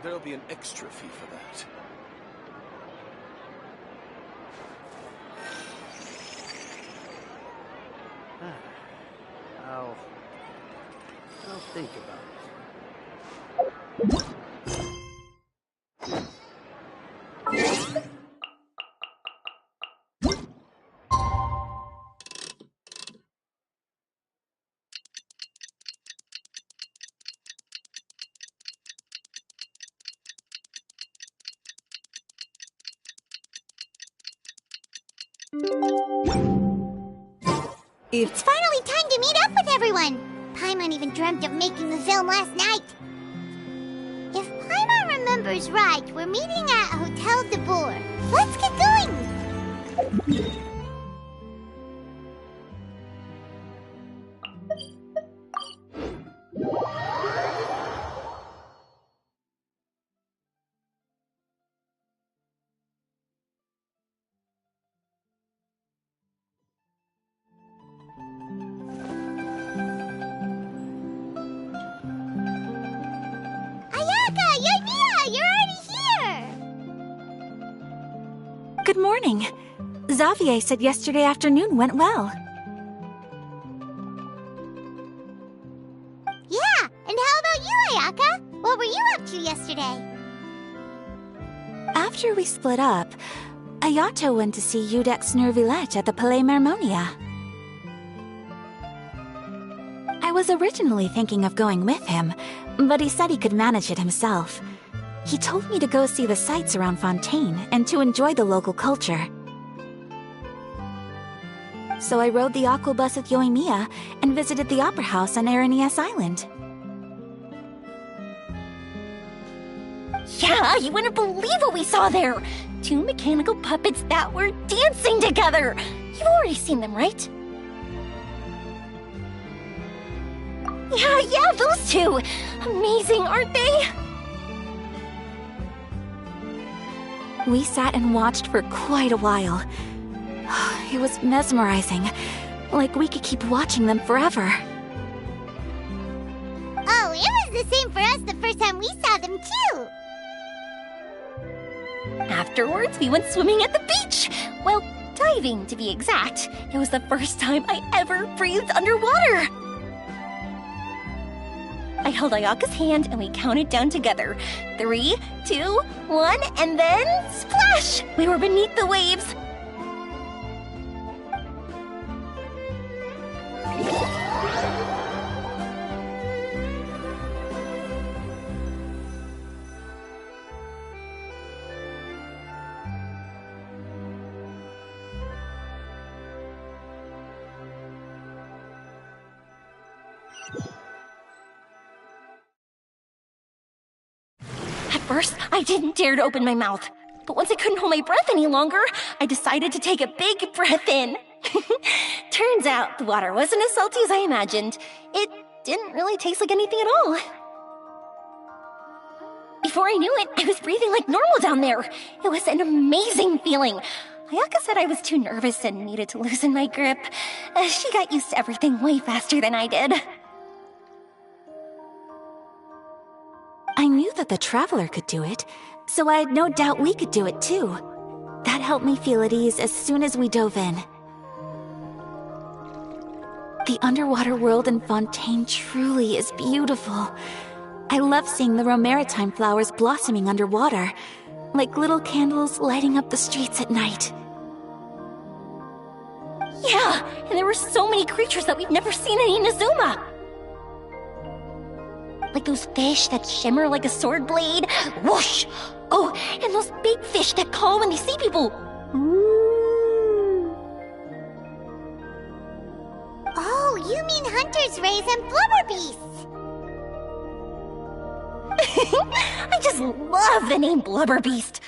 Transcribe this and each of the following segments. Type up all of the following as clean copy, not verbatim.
There'll be an extra fee for that. I'll think about it. It's finally time to meet up with everyone! Paimon even dreamt of making the film last night. If Paimon remembers right, we're meeting at Hotel de Boer. Let's get going! Good morning. Xavier said yesterday afternoon went well. Yeah, and how about you, Ayaka? What were you up to yesterday? After we split up, Ayato went to see Udex Nervillette at the Palais Mermonia. I was originally thinking of going with him, but he said he could manage it himself. He told me to go see the sights around Fontaine and to enjoy the local culture. So I rode the aqua bus with Yoimiya and visited the opera house on Aranias Island. Yeah, you wouldn't believe what we saw there! 2 mechanical puppets that were dancing together! You've already seen them, right? Yeah, those two! Amazing, aren't they? We sat and watched for quite a while. It was mesmerizing, like we could keep watching them forever. Oh, it was the same for us the first time we saw them too! Afterwards, we went swimming at the beach! Well, diving to be exact. It was the first time I ever breathed underwater! I held Ayaka's hand and we counted down together. 3, 2, 1, and then splash! We were beneath the waves. At first, I didn't dare to open my mouth. But once I couldn't hold my breath any longer, I decided to take a big breath in. Turns out the water wasn't as salty as I imagined. It didn't really taste like anything at all. Before I knew it, I was breathing like normal down there. It was an amazing feeling. Ayaka said I was too nervous and needed to loosen my grip. She got used to everything way faster than I did. I knew that the Traveler could do it, so I had no doubt we could do it too. That helped me feel at ease as soon as we dove in. The underwater world in Fontaine truly is beautiful. I love seeing the romaritime flowers blossoming underwater, like little candles lighting up the streets at night. Yeah, and there were so many creatures that we've never seen in Inazuma. Like those fish that shimmer like a sword blade. Whoosh! Oh, and those big fish that call when they see people. Oh, you mean Hunter's Rays and Blubber Beasts! I just love the name Blubber Beast.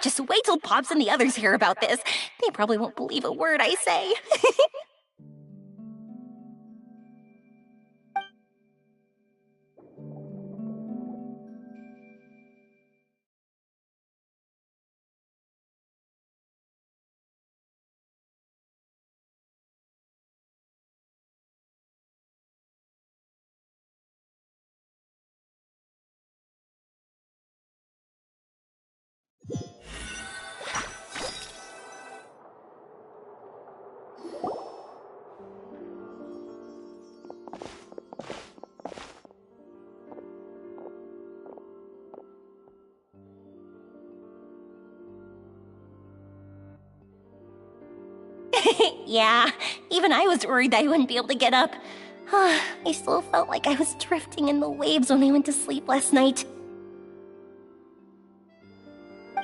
Just wait till Pops and the others hear about this. They probably won't believe a word I say. Yeah, even I was worried that I wouldn't be able to get up. I still felt like I was drifting in the waves when I went to sleep last night.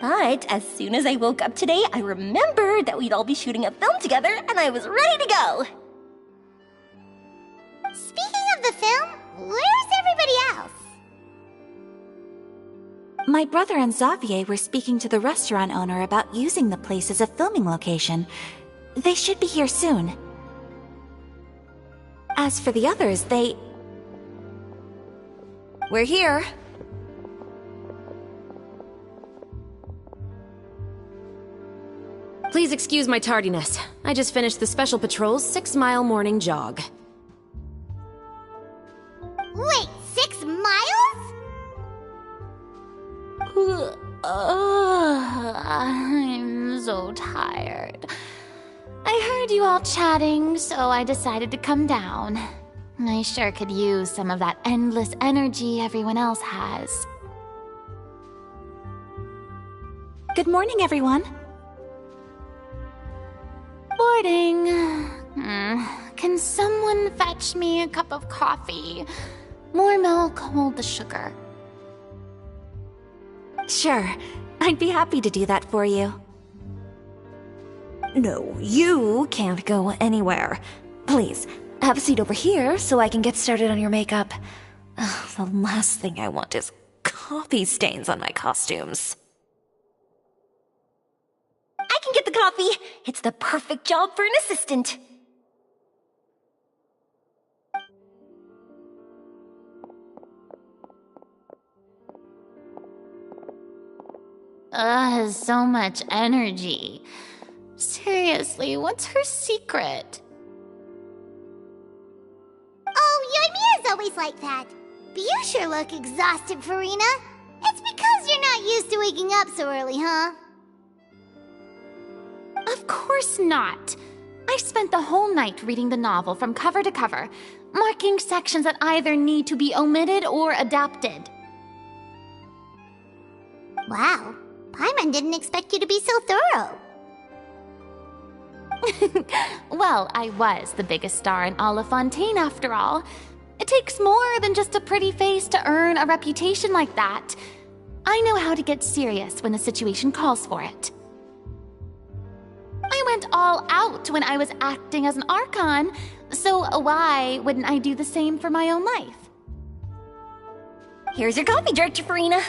But as soon as I woke up today, I remembered that we'd all be shooting a film together, and I was ready to go. Speaking of the film, where's everybody else? My brother and Xavier were speaking to the restaurant owner about using the place as a filming location. They should be here soon. As for the others, We're here. Please excuse my tardiness. I just finished the Special Patrol's 6-mile morning jog. Wait, 6 miles? I'm so tired. I heard you all chatting, so I decided to come down. I sure could use some of that endless energy everyone else has. Good morning, everyone. Morning. Can someone fetch me a cup of coffee? More milk, hold the sugar. Sure, I'd be happy to do that for you. No, you can't go anywhere. Please, have a seat over here so I can get started on your makeup. The last thing I want is coffee stains on my costumes. I can get the coffee. It's the perfect job for an assistant. So much energy. Seriously, what's her secret? Oh, Yoimiya's always like that. But you sure look exhausted, Farina. It's because you're not used to waking up so early, huh? Of course not. I spent the whole night reading the novel from cover to cover, marking sections that either need to be omitted or adapted. Wow, Paimon didn't expect you to be so thorough. Well, I was the biggest star in Olifontaine after all. It takes more than just a pretty face to earn a reputation like that. I know how to get serious when the situation calls for it. I went all out when I was acting as an Archon, so why wouldn't I do the same for my own life? Here's your coffee, Director Farina.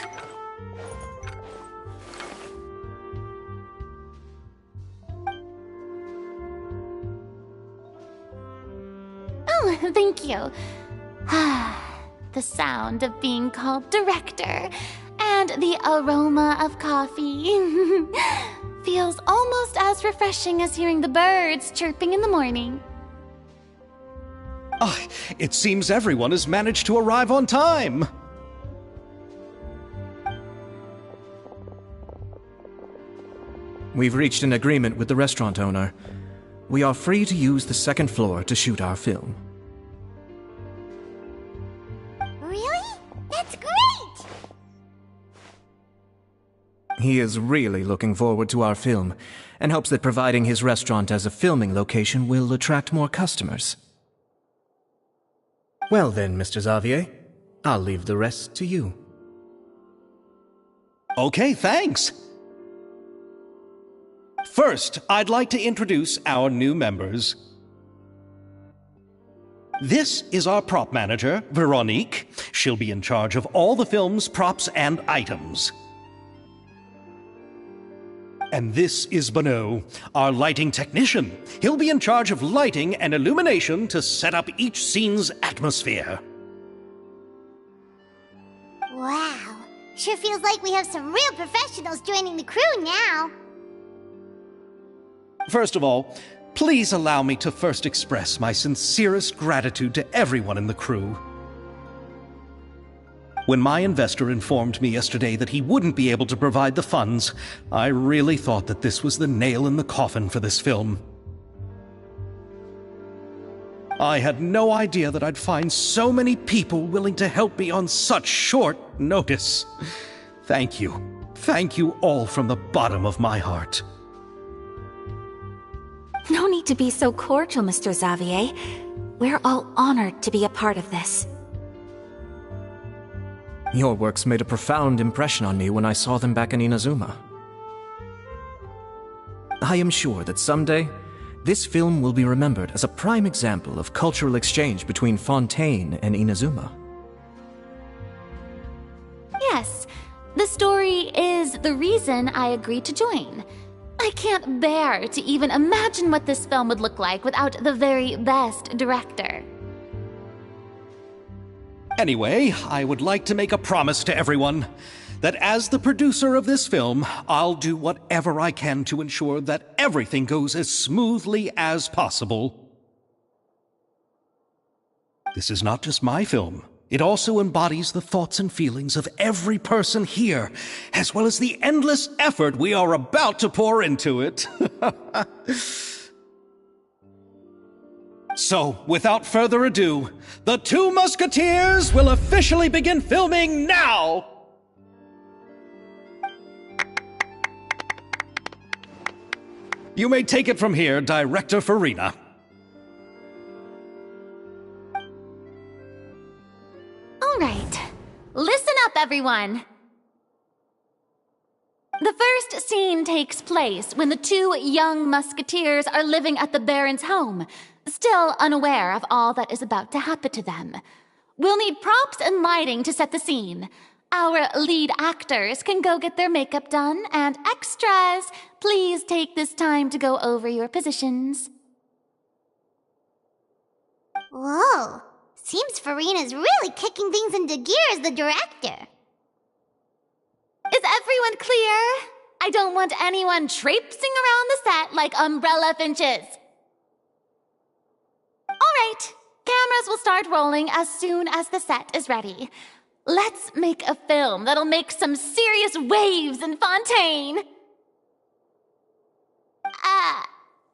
Oh, thank you. The sound of being called Director and the aroma of coffee feels almost as refreshing as hearing the birds chirping in the morning. It seems everyone has managed to arrive on time. We've reached an agreement with the restaurant owner. We are free to use the second floor to shoot our film. Really? That's great! He is really looking forward to our film, and hopes that providing his restaurant as a filming location will attract more customers. Well then, Mr. Xavier, I'll leave the rest to you. Okay, thanks! First, I'd like to introduce our new members. This is our prop manager, Veronique. She'll be in charge of all the film's props and items. And this is Bonneau, our lighting technician. He'll be in charge of lighting and illumination to set up each scene's atmosphere. Wow, sure feels like we have some real professionals joining the crew now. First of all, please allow me to first express my sincerest gratitude to everyone in the crew. When my investor informed me yesterday that he wouldn't be able to provide the funds, I really thought that this was the nail in the coffin for this film. I had no idea that I'd find so many people willing to help me on such short notice. Thank you. Thank you all from the bottom of my heart. No need need to be so cordial, Mr. Xavier. We're all honored to be a part of this. Your works made a profound impression on me when I saw them back in Inazuma. I am sure that someday, this film will be remembered as a prime example of cultural exchange between Fontaine and Inazuma. Yes, the story is the reason I agreed to join. I can't bear to even imagine what this film would look like without the very best director. Anyway, I would like to make a promise to everyone that as the producer of this film, I'll do whatever I can to ensure that everything goes as smoothly as possible. This is not just my film. It also embodies the thoughts and feelings of every person here, as well as the endless effort we are about to pour into it. So, without further ado, The Two Musketeers will officially begin filming now! You may take it from here, Director Farina. All right, listen up, everyone. The first scene takes place when the two young musketeers are living at the Baron's home, still unaware of all that is about to happen to them. We'll need props and lighting to set the scene. Our lead actors can go get their makeup done, and extras, please take this time to go over your positions. Whoa. Seems Farina's really kicking things into gear as the director. Is everyone clear? I don't want anyone traipsing around the set like umbrella finches. All right, cameras will start rolling as soon as the set is ready. Let's make a film that'll make some serious waves in Fontaine.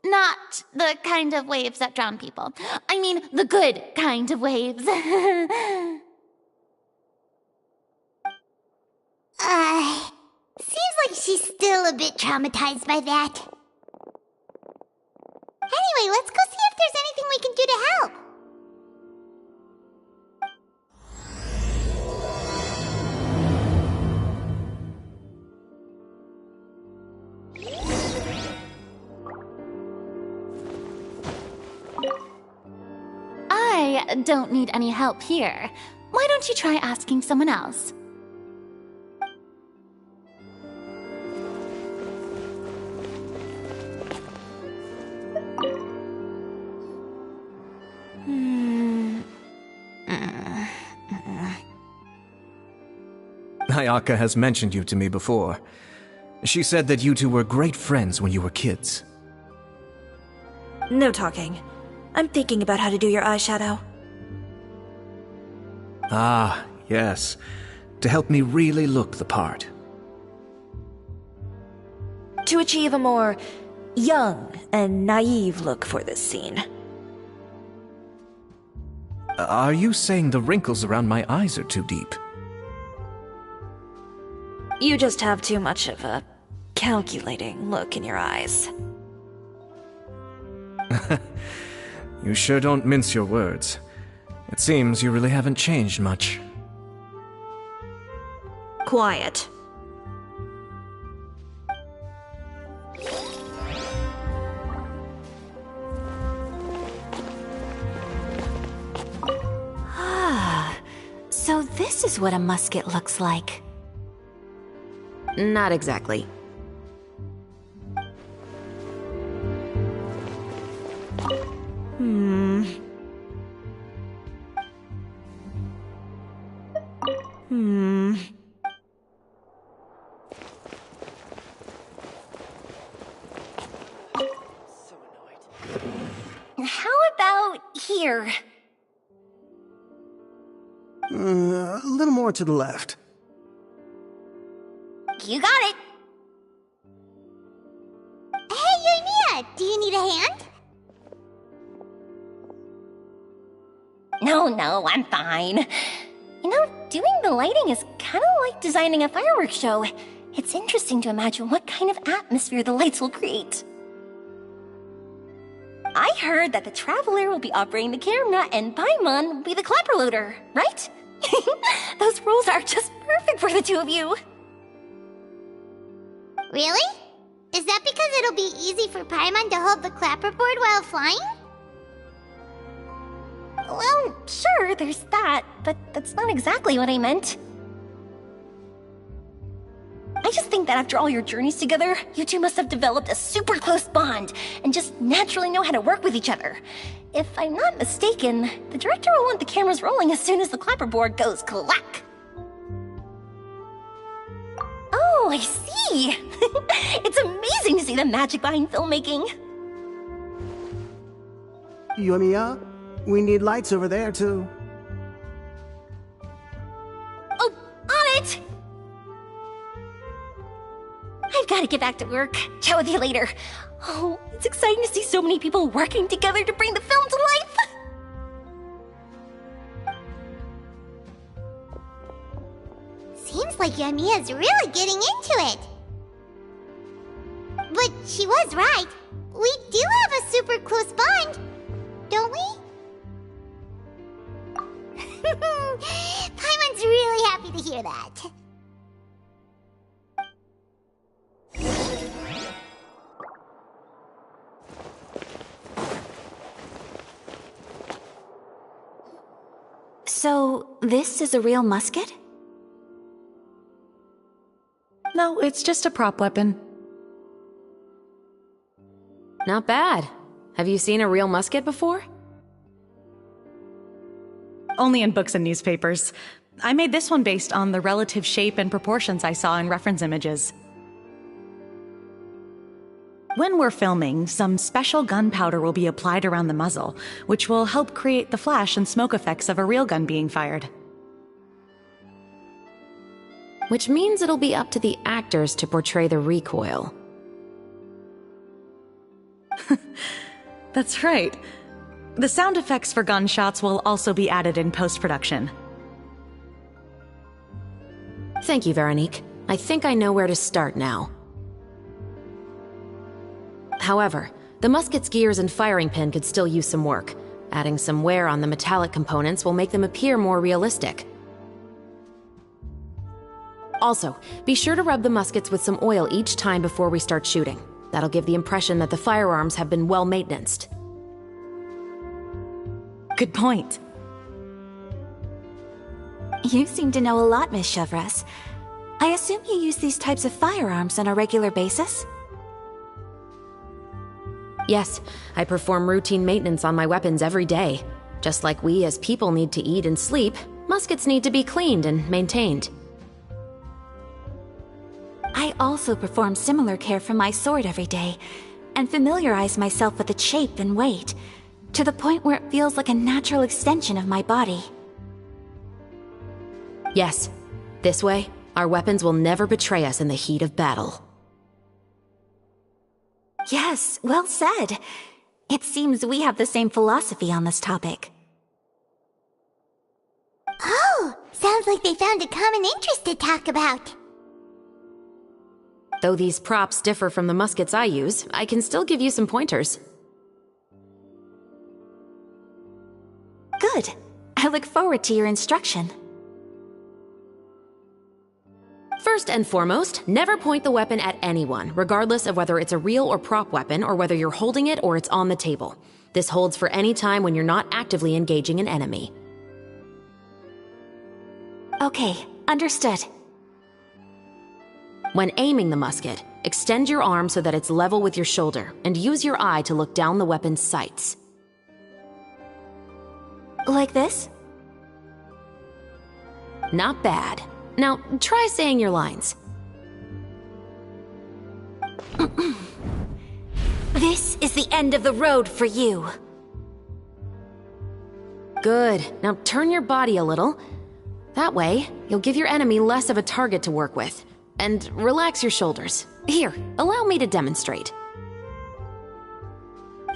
Not the kind of waves that drown people. I mean, the good kind of waves. Seems like she's still a bit traumatized by that. Anyway, let's go see if there's anything we can do to help. I don't need any help here. Why don't you try asking someone else? Ayaka has mentioned you to me before. She said that you two were great friends when you were kids. No talking. I'm thinking about how to do your eyeshadow. Ah, yes. To help me really look the part. To achieve a more young and naive look for this scene. Are you saying the wrinkles around my eyes are too deep? You just have too much of a calculating look in your eyes. You sure don't mince your words. It seems you really haven't changed much. Quiet. So this is what a musket looks like. Not exactly. How about here? A little more to the left. You got it. Hey, Yoimiya, do you need a hand? No, I'm fine. You know, doing the lighting is kind of like designing a fireworks show. It's interesting to imagine what kind of atmosphere the lights will create. I heard that the Traveler will be operating the camera and Paimon will be the clapper loader, right? Those roles are just perfect for the two of you. Really? Is that because it'll be easy for Paimon to hold the clapperboard while flying? Well, sure, there's that, but that's not exactly what I meant. I just think that after all your journeys together, you two must have developed a super close bond and just naturally know how to work with each other. If I'm not mistaken, the director will want the cameras rolling as soon as the clapperboard goes clack. Oh, I see! It's amazing to see the magic behind filmmaking. Yumiya, we need lights over there too. Oh, on it! I've got to get back to work. Chat with you later. Oh, it's exciting to see so many people working together to bring the film to life. Seems like Yumiya's really getting into it. But she was right. We do have a super close bond, don't we? Paimon's really happy to hear that. So, this is a real musket? No, it's just a prop weapon. Not bad. Have you seen a real musket before? Only in books and newspapers. I made this one based on the relative shape and proportions I saw in reference images. When we're filming, some special gunpowder will be applied around the muzzle, which will help create the flash and smoke effects of a real gun being fired. Which means it'll be up to the actors to portray the recoil. That's right. The sound effects for gunshots will also be added in post-production. Thank you, Veronique. I think I know where to start now. However, the musket's gears and firing pin could still use some work. Adding some wear on the metallic components will make them appear more realistic. Also, be sure to rub the muskets with some oil each time before we start shooting. That'll give the impression that the firearms have been well maintenanced. Good point. You seem to know a lot, Miss Chevres. I assume you use these types of firearms on a regular basis? Yes, I perform routine maintenance on my weapons every day. Just like we as people need to eat and sleep, muskets need to be cleaned and maintained. I also perform similar care for my sword every day, and familiarize myself with its shape and weight, to the point where it feels like a natural extension of my body. Yes, this way, our weapons will never betray us in the heat of battle. Yes, well said. It seems we have the same philosophy on this topic. Oh, sounds like they found a common interest to talk about. Though these props differ from the muskets I use, I can still give you some pointers. Good. I look forward to your instruction. First and foremost, never point the weapon at anyone, regardless of whether it's a real or prop weapon or whether you're holding it or it's on the table. This holds for any time when you're not actively engaging an enemy. Okay, understood. When aiming the musket, extend your arm so that it's level with your shoulder and use your eye to look down the weapon's sights. Like this? Not bad. Now, try saying your lines. This is the end of the road for you. Good. Now turn your body a little. That way, you'll give your enemy less of a target to work with. And relax your shoulders. Here, allow me to demonstrate.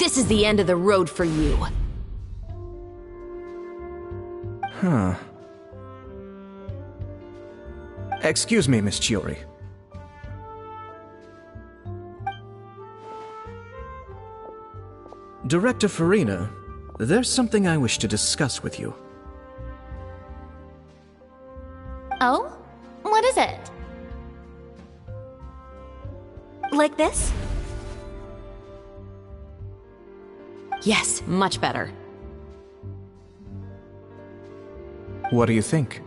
This is the end of the road for you. Huh. Excuse me, Miss Chiori. Director Farina, there's something I wish to discuss with you. Oh? What is it? Like this? Yes, much better. What do you think?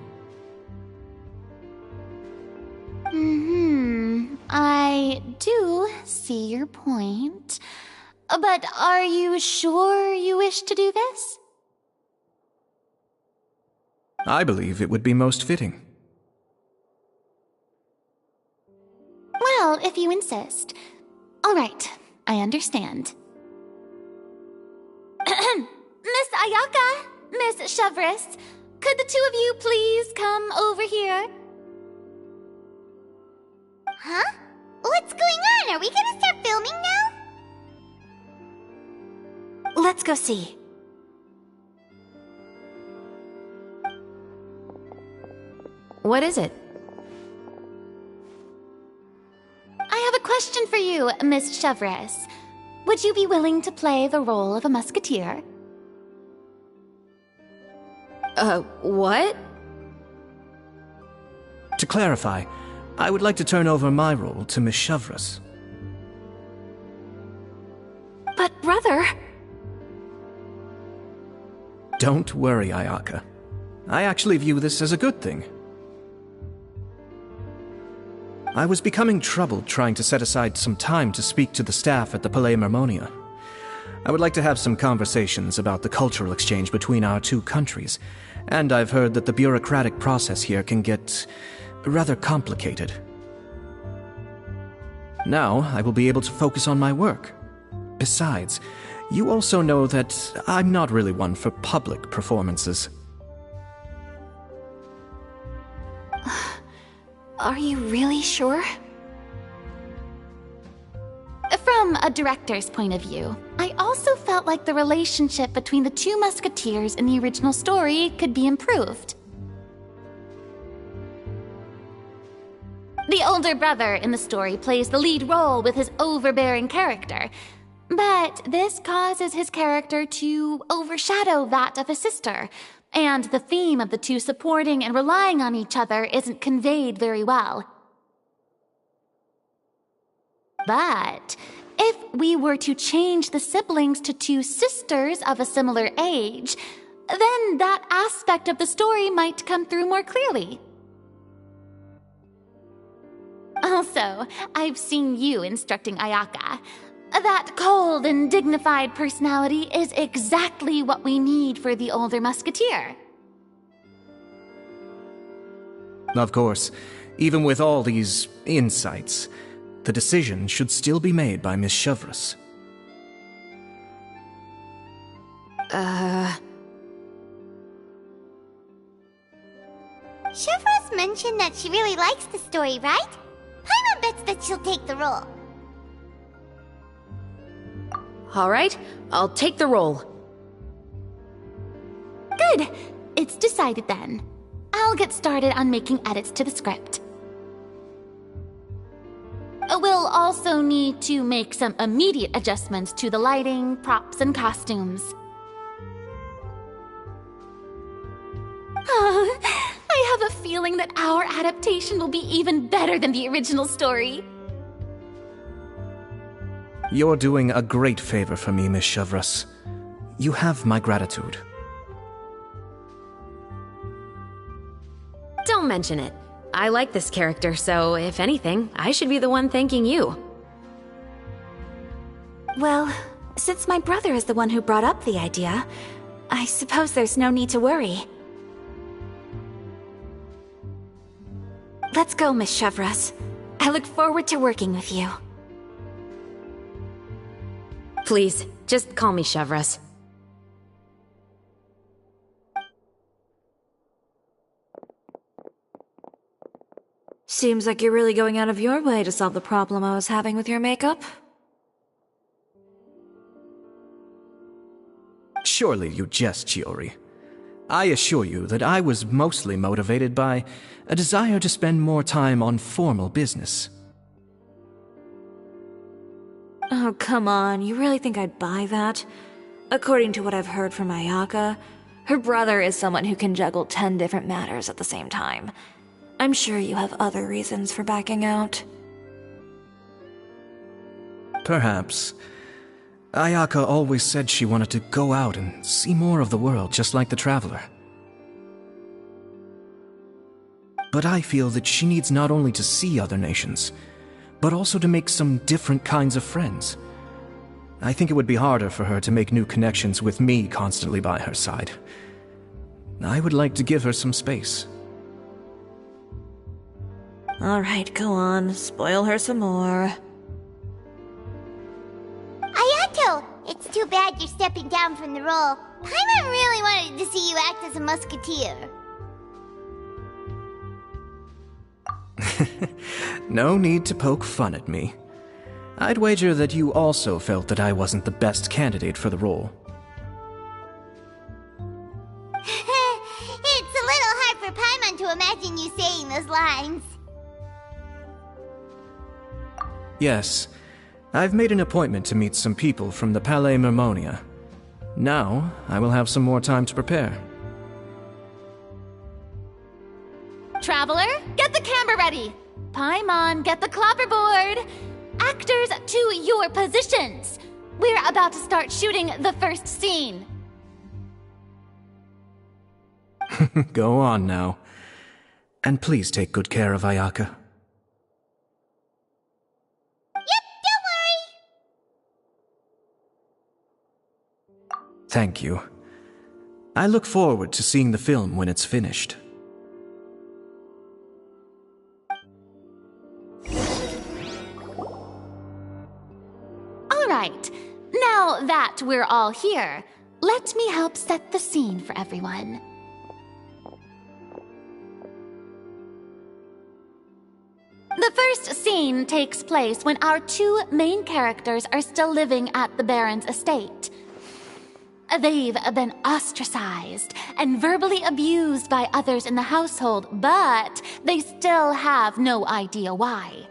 I do see your point. But are you sure you wish to do this? I believe it would be most fitting. Well, if you insist. All right, I understand. Miss Ayaka, Miss Chevres, could the two of you please come over here? Huh? What's going on? Are we gonna start filming now? Let's go see. What is it? I have a question for you, Miss Chevres. Would you be willing to play the role of a musketeer? What? To clarify, I would like to turn over my role to Miss Chevres. But, brother... Don't worry, Ayaka. I actually view this as a good thing. I was becoming troubled trying to set aside some time to speak to the staff at the Palais Mermonia. I would like to have some conversations about the cultural exchange between our two countries, and I've heard that the bureaucratic process here can get rather complicated. Now, I will be able to focus on my work. Besides, you also know that I'm not really one for public performances. Are you really sure? From a director's point of view, I also felt like the relationship between the two musketeers in the original story could be improved. The older brother in the story plays the lead role with his overbearing character, but this causes his character to overshadow that of his sister, and the theme of the two supporting and relying on each other isn't conveyed very well. But if we were to change the siblings to two sisters of a similar age, then that aspect of the story might come through more clearly. Also, I've seen you instructing Ayaka. That cold and dignified personality is exactly what we need for the older musketeer. Of course, even with all these insights, the decision should still be made by Miss Chevres. Chevres mentioned that she really likes the story, right? Paimon bets that she'll take the role. All right, I'll take the role. Good. It's decided then. I'll get started on making edits to the script. We'll also need to make some immediate adjustments to the lighting, props, and costumes. Oh, I have a feeling that our adaptation will be even better than the original story. You're doing a great favor for me, Miss Chevres. You have my gratitude. Don't mention it. I like this character, so if anything, I should be the one thanking you. Well, since my brother is the one who brought up the idea, I suppose there's no need to worry. Let's go, Miss Chevres. I look forward to working with you. Please, just call me Chevres. Seems like you're really going out of your way to solve the problem I was having with your makeup. Surely you jest, Chiori. I assure you that I was mostly motivated by a desire to spend more time on formal business. Oh, come on. You really think I'd buy that? According to what I've heard from Ayaka, her brother is someone who can juggle 10 different matters at the same time. I'm sure you have other reasons for backing out. Perhaps. Ayaka always said she wanted to go out and see more of the world, just like the Traveler. But I feel that she needs not only to see other nations, but also to make some different kinds of friends. I think it would be harder for her to make new connections with me constantly by her side. I would like to give her some space. Alright, go on. Spoil her some more. Ayato! It's too bad you're stepping down from the role. Paimon really wanted to see you act as a musketeer. No need to poke fun at me. I'd wager that you also felt that I wasn't the best candidate for the role. It's a little hard for Paimon to imagine you saying those lines. Yes, I've made an appointment to meet some people from the Palais Mermonia. Now, I will have some more time to prepare. Traveler, get the camera ready! Paimon, get the clapperboard! Actors, to your positions! We're about to start shooting the first scene. Go on now. And please take good care of Ayaka. Yep, don't worry! Thank you. I look forward to seeing the film when it's finished. Alright, now that we're all here, let me help set the scene for everyone. The first scene takes place when our two main characters are still living at the Baron's estate. They've been ostracized and verbally abused by others in the household, but they still have no idea why.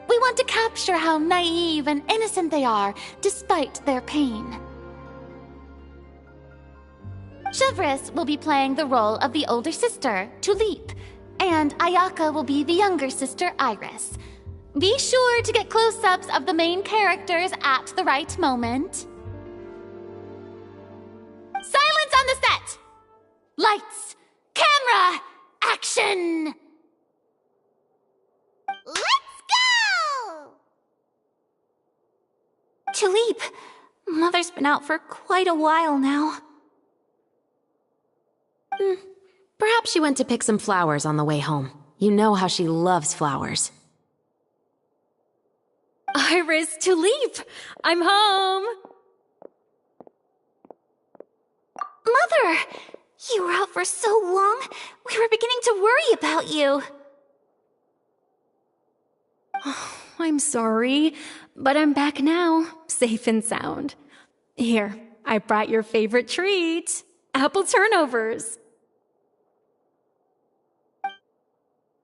We want to capture how naive and innocent they are, despite their pain. Chevris will be playing the role of the older sister, Tulip, and Ayaka will be the younger sister, Iris. Be sure to get close-ups of the main characters at the right moment. Silence on the set! Lights, camera, action! Let's go! Tulip, Mother's been out for quite a while now. Perhaps she went to pick some flowers on the way home. You know how she loves flowers. Iris, Tulip, I'm home! Mother! You were out for so long, we were beginning to worry about you. I'm sorry, but I'm back now, safe and sound. Here, I brought your favorite treat, apple turnovers.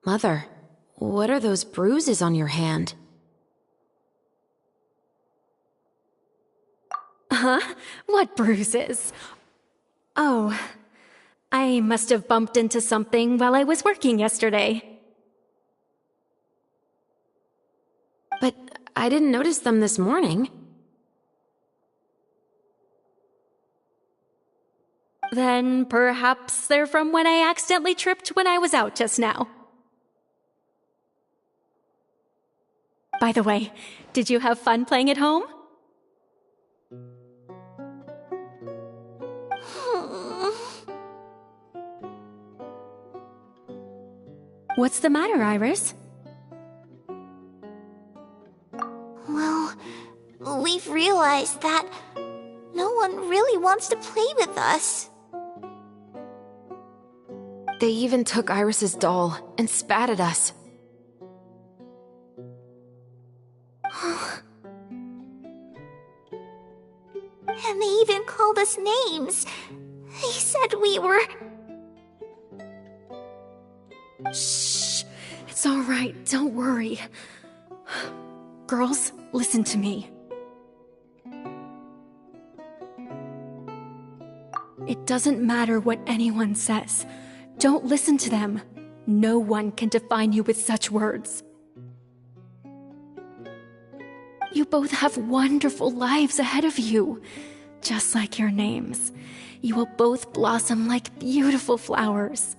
Mother, what are those bruises on your hand? Huh? What bruises? Oh, I must have bumped into something while I was working yesterday. But I didn't notice them this morning. Then perhaps they're from when I accidentally tripped when I was out just now. By the way, did you have fun playing at home? What's the matter, Iris? Well, we've realized that no one really wants to play with us. They even took Iris's doll and spat at us. And they even called us names. They said we were... Shh! It's all right, don't worry. Girls, listen to me. doesn't matter what anyone says. Don't listen to them. No one can define you with such words. You both have wonderful lives ahead of you. Just like your names. You will both blossom like beautiful flowers.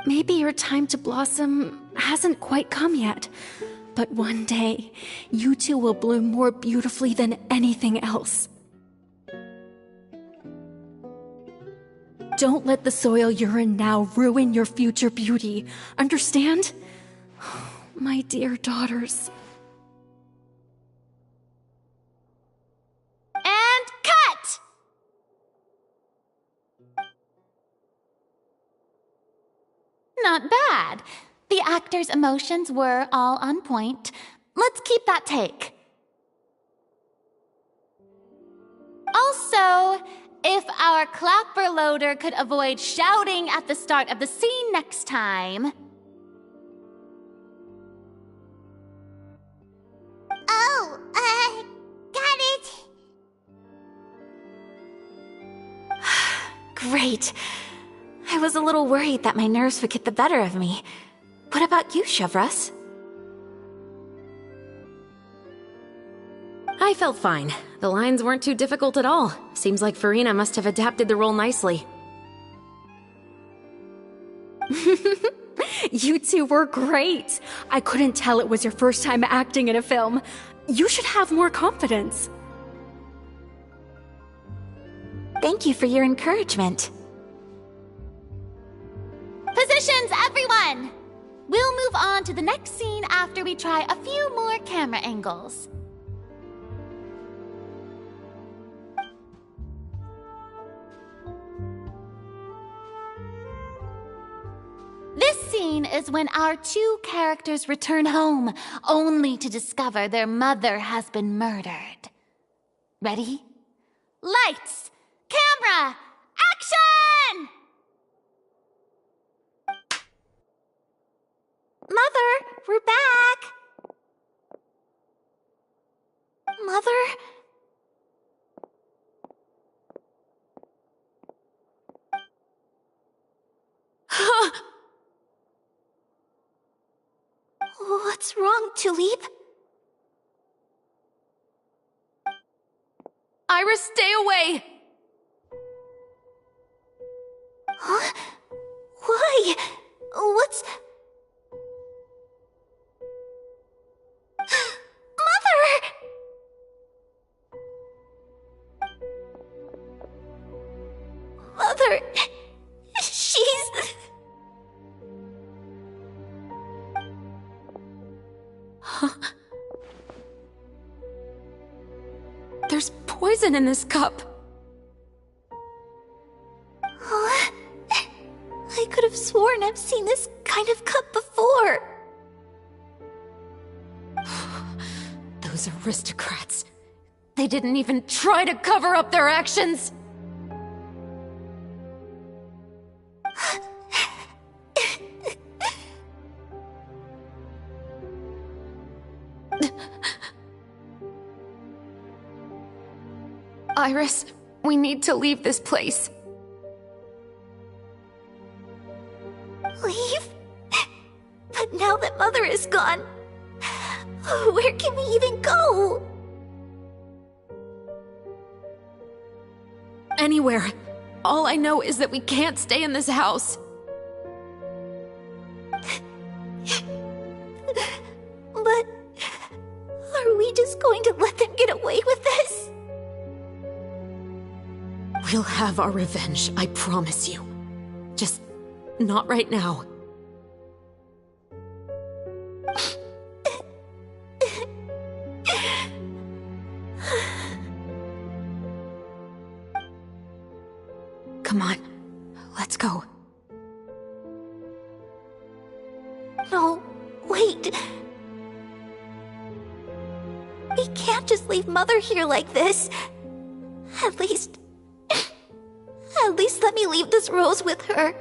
Maybe your time to blossom hasn't quite come yet, but one day, you two will bloom more beautifully than anything else. Don't let the soil you're in now ruin your future beauty. Understand? My dear daughters. And cut! Not bad. The actors' emotions were all on point. Let's keep that take. Also, if our clapper loader could avoid shouting at the start of the scene next time. Oh, got it. Great. I was a little worried that my nerves would get the better of me. What about you, Chevros? I felt fine. The lines weren't too difficult at all. Seems like Farina must have adapted the role nicely. You two were great. I couldn't tell it was your first time acting in a film. You should have more confidence. Thank you for your encouragement. Positions, everyone! We'll move on to the next scene after we try a few more camera angles. This scene is when our two characters return home, only to discover their mother has been murdered. Ready? Lights! Camera! Action! Mother, we're back! Mother? What's wrong, Tulip? Iris, stay away! Huh? Why? What's... Mother! Mother... She's... There's poison in this cup. Huh? I could have sworn I've seen this kind of cup before. Those aristocrats. They didn't even try to cover up their actions. Iris, we need to leave this place. Leave? But now that Mother is gone, where can we even go? Anywhere. All I know is that we can't stay in this house. But are we just going to let them get away with this? We'll have our revenge, I promise you. Just not right now. Come on, let's go. No, wait. We can't just leave Mother here like this. At least let me leave this rose with her.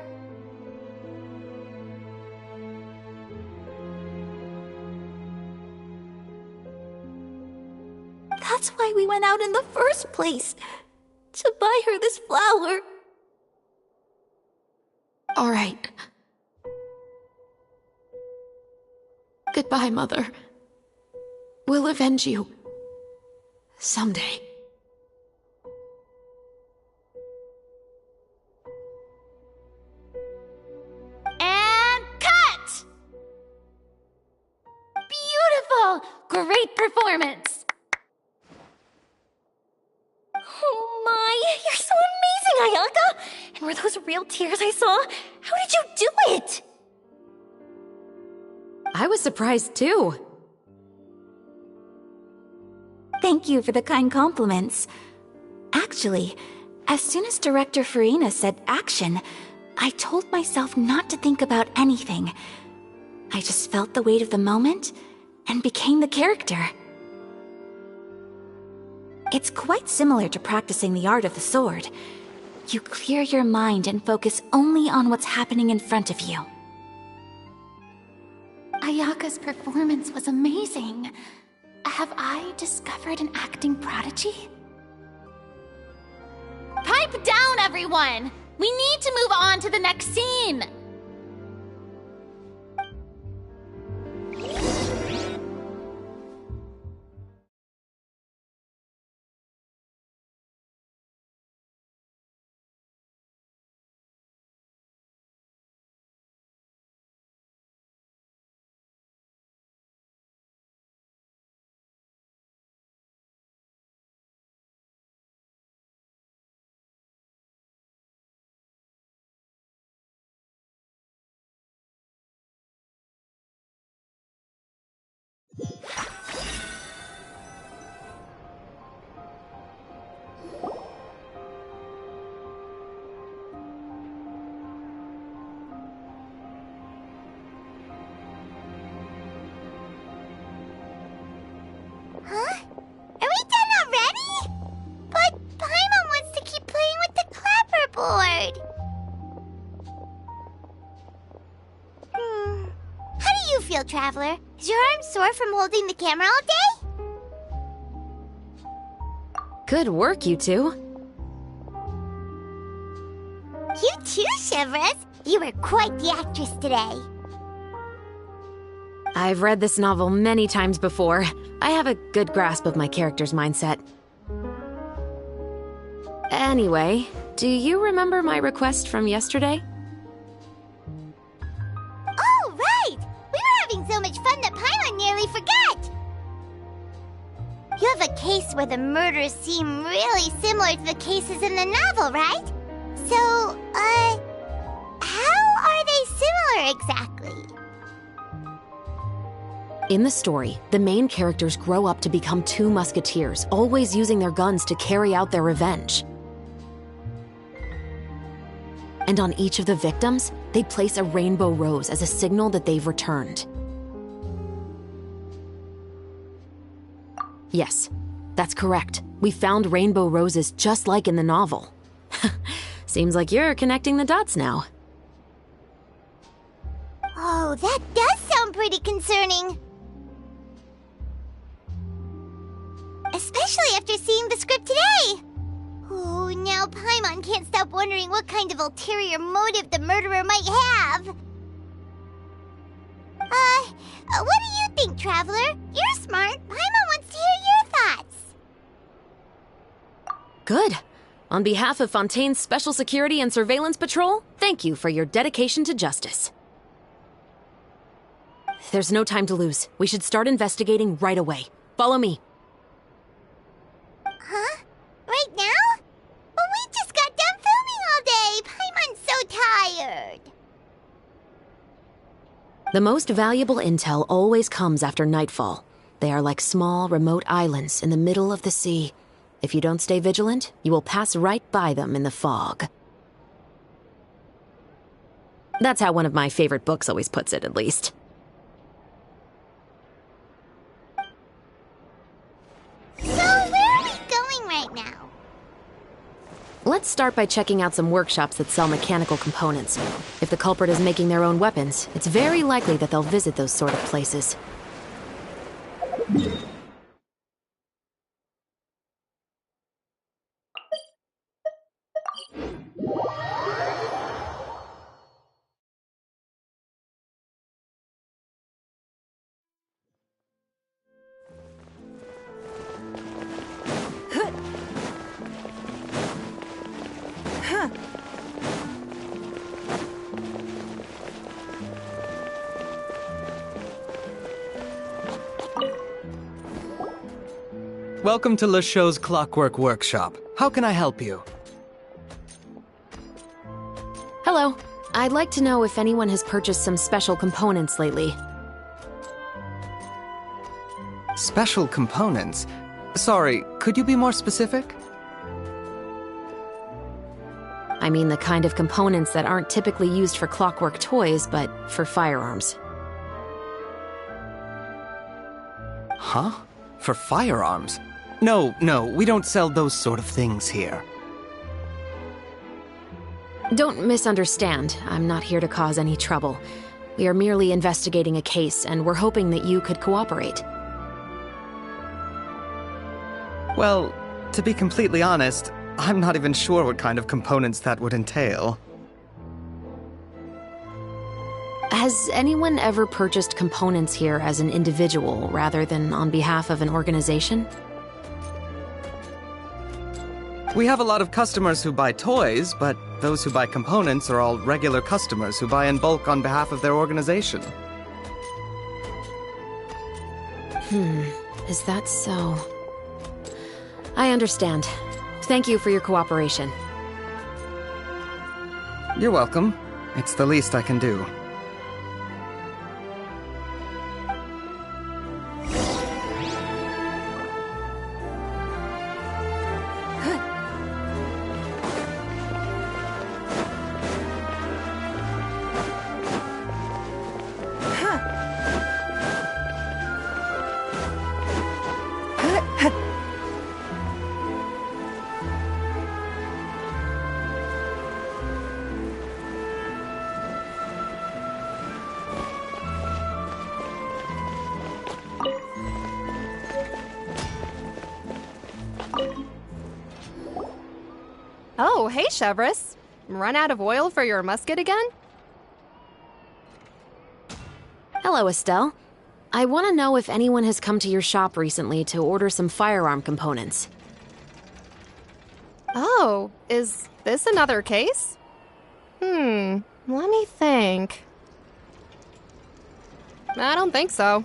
That's why we went out in the first place. to buy her this flower. All right. Goodbye, Mother. We'll avenge you. Someday. And cut! Beautiful! Great performance! Oh my, you're so amazing, Ayaka! And were those real tears I saw? How did you do it? I was surprised too. Thank you for the kind compliments. Actually, as soon as Director Farina said action, I told myself not to think about anything. I just felt the weight of the moment and became the character. It's quite similar to practicing the art of the sword. You clear your mind and focus only on what's happening in front of you. Ayaka's performance was amazing. Have I discovered an acting prodigy? Pipe down, everyone! We need to move on to the next scene! Huh? Are we done already? But Paimon wants to keep playing with the clapperboard. How do you feel, Traveler? Is your arm sore from holding the camera all day? Good work, you two. You too, Shivers. You were quite the actress today. I've read this novel many times before. I have a good grasp of my character's mindset. Anyway, do you remember my request from yesterday? Oh, right! We were having so much fun that Paimon nearly forgot! You have a case where the murders seem really similar to the cases in the novel, right? So, how are they similar exactly? In the story, the main characters grow up to become two musketeers, always using their guns to carry out their revenge. And on each of the victims, they place a rainbow rose as a signal that they've returned. Yes, that's correct. We found rainbow roses just like in the novel. Seems like you're connecting the dots now. Oh, that does sound pretty concerning. Especially after seeing the script today. Oh, now Paimon can't stop wondering what kind of ulterior motive the murderer might have. What do you think, Traveler? You're smart. Paimon wants to hear your thoughts. Good. On behalf of Fontaine's Special Security and Surveillance Patrol, thank you for your dedication to justice. There's no time to lose. We should start investigating right away. Follow me. Huh? Right now? But we just got done filming all day. Paimon's so tired. The most valuable intel always comes after nightfall. They are like small, remote islands in the middle of the sea. If you don't stay vigilant, you will pass right by them in the fog. That's how one of my favorite books always puts it, at least. So, where are we going right now? Let's start by checking out some workshops that sell mechanical components. If the culprit is making their own weapons, it's very likely that they'll visit those sort of places. Welcome to Le Show's Clockwork Workshop. How can I help you? Hello. I'd like to know if anyone has purchased some special components lately. Special components? Sorry, could you be more specific? I mean the kind of components that aren't typically used for clockwork toys, but for firearms. Huh? For firearms? No, we don't sell those sort of things here. Don't misunderstand. I'm not here to cause any trouble. We are merely investigating a case, and we're hoping that you could cooperate. Well, to be completely honest, I'm not even sure what kind of components that would entail. Has anyone ever purchased components here as an individual rather than on behalf of an organization? We have a lot of customers who buy toys, but those who buy components are all regular customers who buy in bulk on behalf of their organization. Is that so? I understand. Thank you for your cooperation. You're welcome. It's the least I can do. Oh, hey, Chevris. Run out of oil for your musket again? Hello, Estelle. I want to know if anyone has come to your shop recently to order some firearm components. Oh, is this another case? Let me think. I don't think so.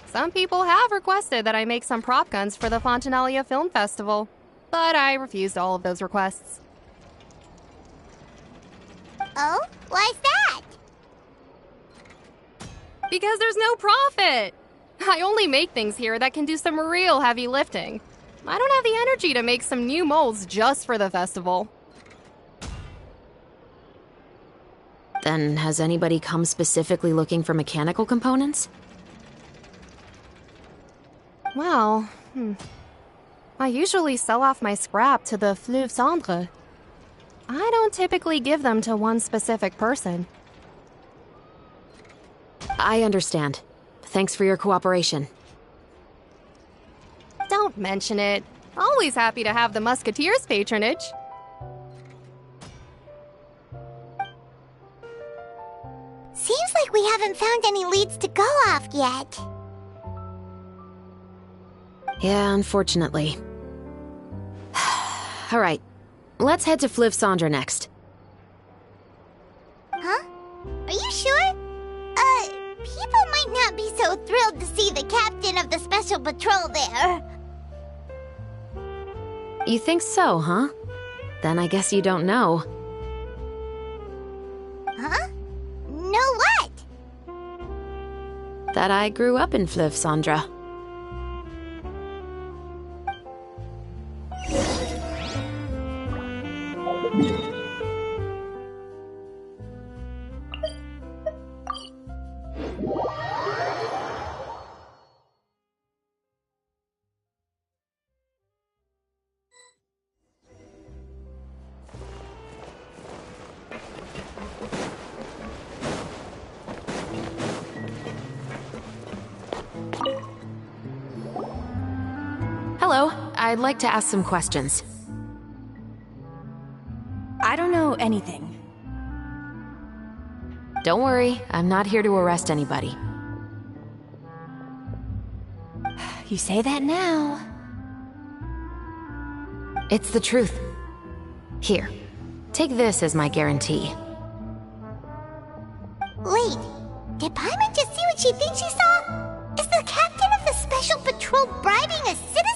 Some people have requested that I make some prop guns for the Fontanalia Film Festival, but I refused all of those requests. Oh? Why's that? Because there's no profit! I only make things here that can do some real heavy lifting. I don't have the energy to make some new molds just for the festival. Then has anybody come specifically looking for mechanical components? Well, I usually sell off my scrap to the Fleuve Cendre. I don't typically give them to one specific person. I understand. Thanks for your cooperation. Don't mention it. Always happy to have the Musketeers' patronage. Seems like we haven't found any leads to go off yet. Yeah, unfortunately. All right. Let's head to Fleuve Cendre next. Huh? Are you sure? People might not be so thrilled to see the captain of the special patrol there. You think so, huh? Then I guess you don't know. Huh? Know what? That I grew up in Fleuve Cendre. Hello, I'd like to ask some questions. I don't know anything. Don't worry, I'm not here to arrest anybody. You say that now. It's the truth. Here, take this as my guarantee. Wait, did Paimon just see what she thinks she saw? Is the captain of the special patrol bribing a citizen?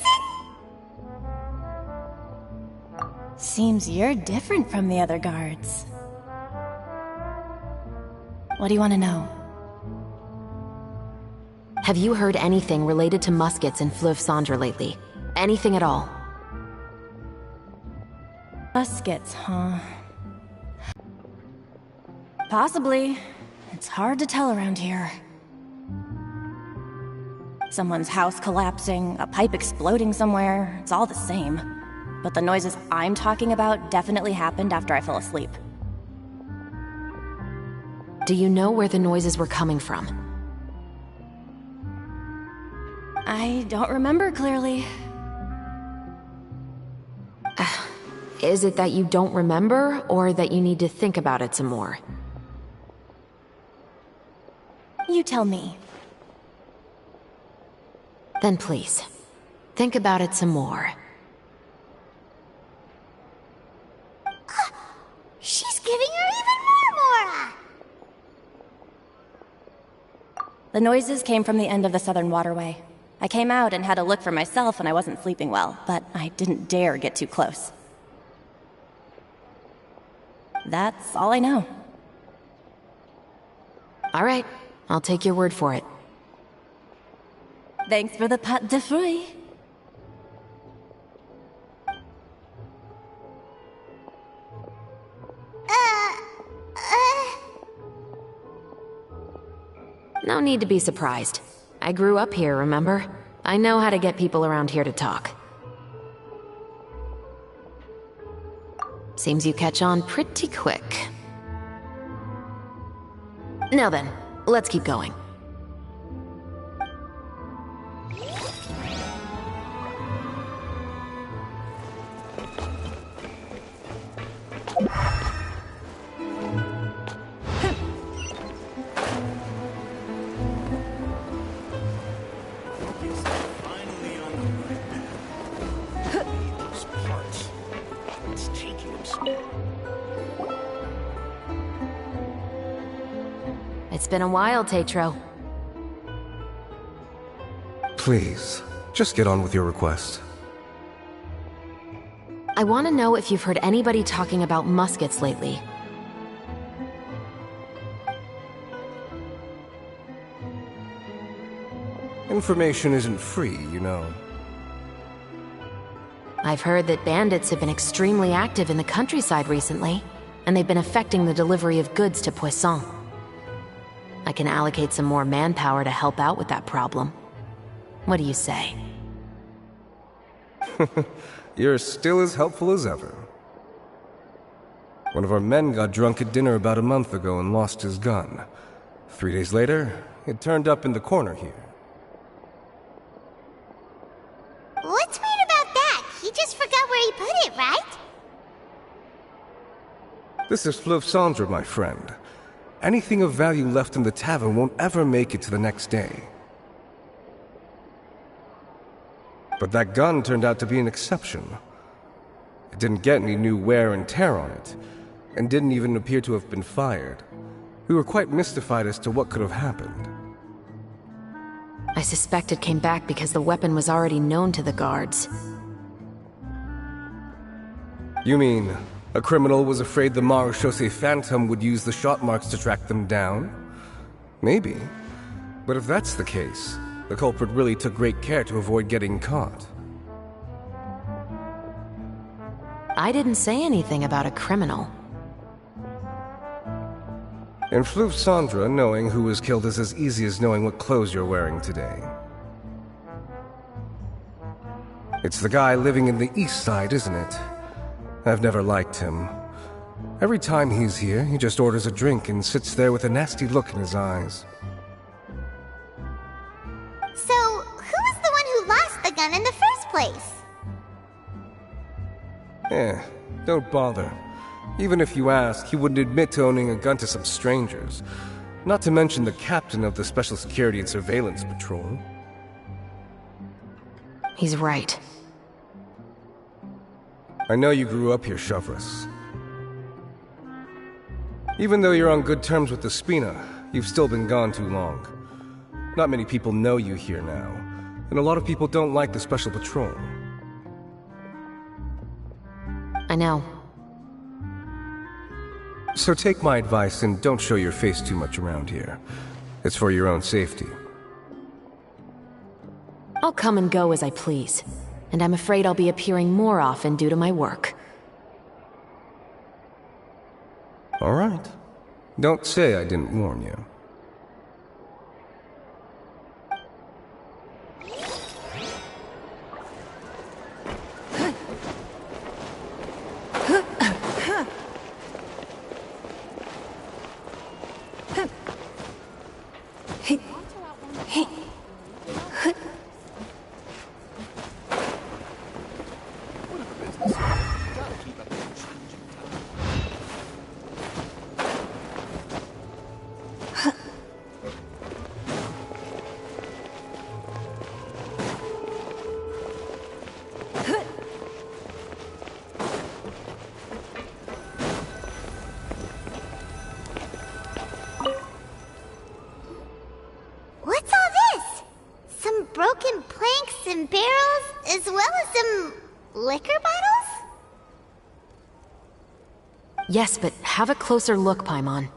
Seems you're different from the other guards. What do you want to know? Have you heard anything related to muskets in Fleuve Cendre lately? Anything at all? Muskets, huh? Possibly. It's hard to tell around here. Someone's house collapsing, a pipe exploding somewhere, it's all the same. But the noises I'm talking about definitely happened after I fell asleep. Do you know where the noises were coming from? I don't remember clearly. Is it that you don't remember, or that you need to think about it some more? You tell me. Then please, think about it some more. She's giving her even more Mora! The noises came from the end of the Southern Waterway. I came out and had a look for myself when I wasn't sleeping well, but I didn't dare get too close. That's all I know. All right, I'll take your word for it. Thanks for the pâte de fruits. No need to be surprised. I grew up here, remember? I know how to get people around here to talk. Seems you catch on pretty quick. Now then, let's keep going. It's been a while, Tetro. Please, just get on with your request. I want to know if you've heard anybody talking about muskets lately. Information isn't free, you know. I've heard that bandits have been extremely active in the countryside recently, and they've been affecting the delivery of goods to Poisson. I can allocate some more manpower to help out with that problem. What do you say? You're still as helpful as ever. One of our men got drunk at dinner about a month ago and lost his gun. 3 days later, it turned up in the corner here. What's weird about that? He just forgot where he put it, right? This is Fleuve Cendre, my friend. Anything of value left in the tavern won't ever make it to the next day. But that gun turned out to be an exception. It didn't get any new wear and tear on it, and didn't even appear to have been fired. We were quite mystified as to what could have happened. I suspect it came back because the weapon was already known to the guards. You mean, a criminal was afraid the Marechaussee Phantom would use the shot marks to track them down? Maybe. But if that's the case, the culprit really took great care to avoid getting caught. I didn't say anything about a criminal. In Fleuve Cendre, knowing who was killed is as easy as knowing what clothes you're wearing today. It's the guy living in the east side, isn't it? I've never liked him. Every time he's here, he just orders a drink and sits there with a nasty look in his eyes. So, who was the one who lost the gun in the first place? Don't bother. Even if you ask, he wouldn't admit to owning a gun to some strangers. Not to mention the captain of the Special Security and Surveillance Patrol. He's right. I know you grew up here, Chevreuse. Even though you're on good terms with the Spina, you've still been gone too long. Not many people know you here now, and a lot of people don't like the Special Patrol. I I know. So take my advice and don't show your face too much around here. It's for your own safety. I'll come and go as I please, and I'm afraid I'll be appearing more often due to my work. All right. Don't say I didn't warn you. What's all this? Some broken planks and barrels, as well as some liquor bottles? Yes, but have a closer look, Paimon.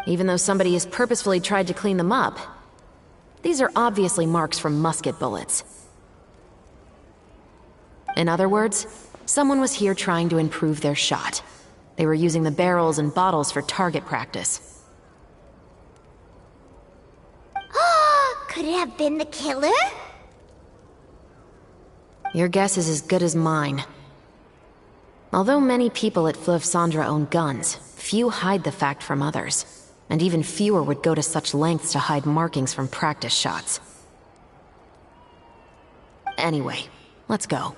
Even though somebody has purposefully tried to clean them up, these are obviously marks from musket bullets. In other words, someone was here trying to improve their shot. They were using the barrels and bottles for target practice. Could it have been the killer? Your guess is as good as mine. Although many people at Fleuve Cendres own guns, few hide the fact from others. And even fewer would go to such lengths to hide markings from practice shots. Anyway, let's go.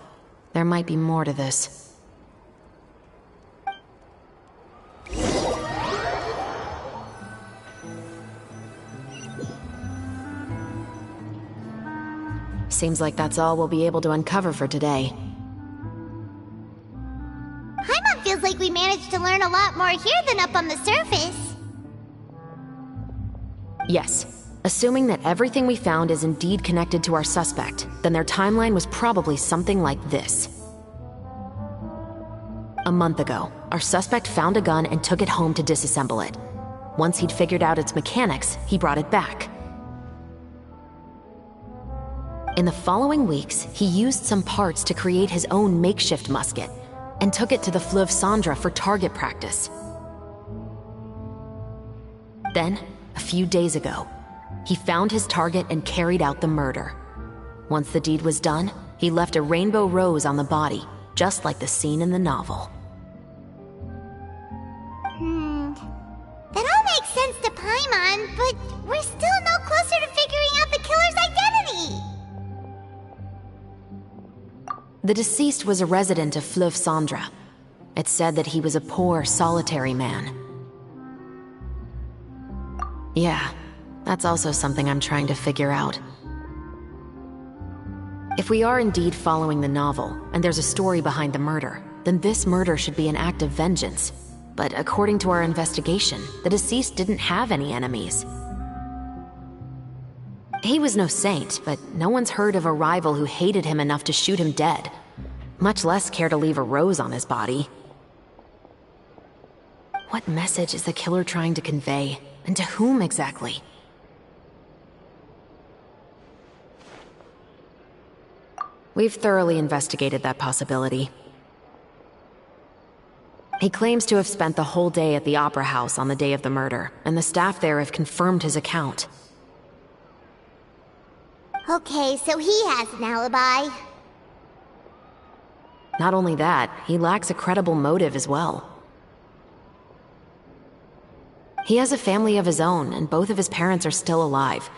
There might be more to this. Seems like that's all we'll be able to uncover for today. Paimon feels like we managed to learn a lot more here than up on the surface. Yes. Assuming that everything we found is indeed connected to our suspect, then their timeline was probably something like this. A month ago, our suspect found a gun and took it home to disassemble it. Once he'd figured out its mechanics, he brought it back. In the following weeks, he used some parts to create his own makeshift musket, and took it to the Fleuve Cendres for target practice. Then, a few days ago, he found his target and carried out the murder. Once the deed was done, he left a rainbow rose on the body, just like the scene in the novel. That all makes sense to Paimon, but we're still no closer to figuring out the killer's identity! The deceased was a resident of Fleuve Cendres. It's said that he was a poor, solitary man. Yeah, that's also something I'm trying to figure out. If we are indeed following the novel, and there's a story behind the murder, then this murder should be an act of vengeance. But according to our investigation, the deceased didn't have any enemies. He was no saint, but no one's heard of a rival who hated him enough to shoot him dead, much less care to leave a rose on his body. What message is the killer trying to convey? And to whom exactly? We've thoroughly investigated that possibility. He claims to have spent the whole day at the Opera House on the day of the murder, and the staff there have confirmed his account. Okay, so he has an alibi. Not only that, he lacks a credible motive as well. He has a family of his own, and both of his parents are still alive.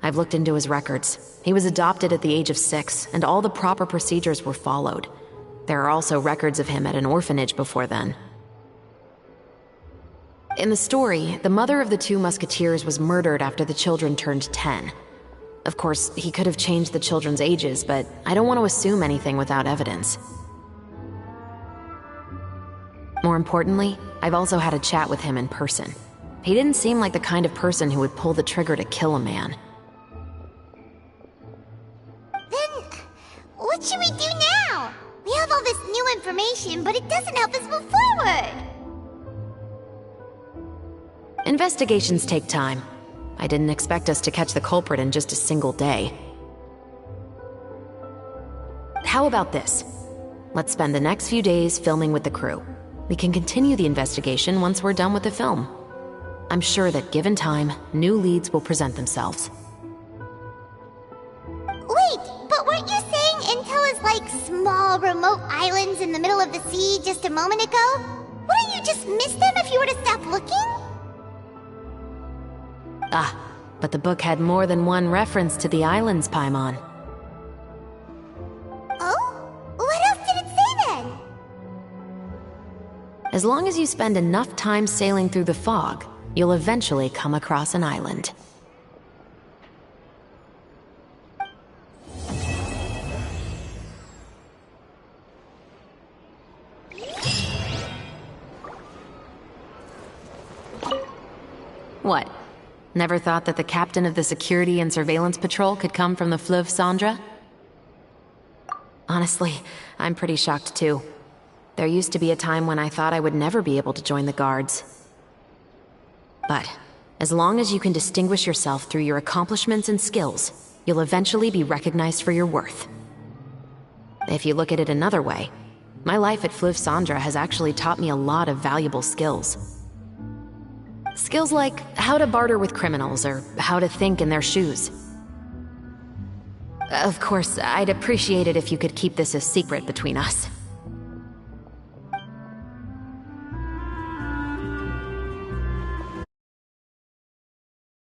I've looked into his records. He was adopted at the age of 6, and all the proper procedures were followed. There are also records of him at an orphanage before then. In the story, the mother of the 2 musketeers was murdered after the children turned 10. Of course, he could have changed the children's ages, but I don't want to assume anything without evidence. More importantly, I've also had a chat with him in person. He didn't seem like the kind of person who would pull the trigger to kill a man. information, but it doesn't help us move forward. Investigations take time. I didn't expect us to catch the culprit in just a single day. How about this? Let's spend the next few days filming with the crew. We can continue the investigation once we're done with the film. I'm sure that given time, new leads will present themselves. Wait, but weren't you saying Intel is like small, remote islands in the middle of the sea just a moment ago? Wouldn't you just miss them if you were to stop looking? Ah, but the book had more than one reference to the islands, Paimon. Oh? What else did it say then? As long as you spend enough time sailing through the fog, you'll eventually come across an island. What? Never thought that the captain of the Security and Surveillance Patrol could come from the Fleuve Cendres? Honestly, I'm pretty shocked too. There used to be a time when I thought I would never be able to join the guards. But as long as you can distinguish yourself through your accomplishments and skills, you'll eventually be recognized for your worth. If you look at it another way, my life at Fleuve Cendres has actually taught me a lot of valuable skills. Skills like how to barter with criminals or how to think in their shoes. Of course, I'd appreciate it if you could keep this a secret between us.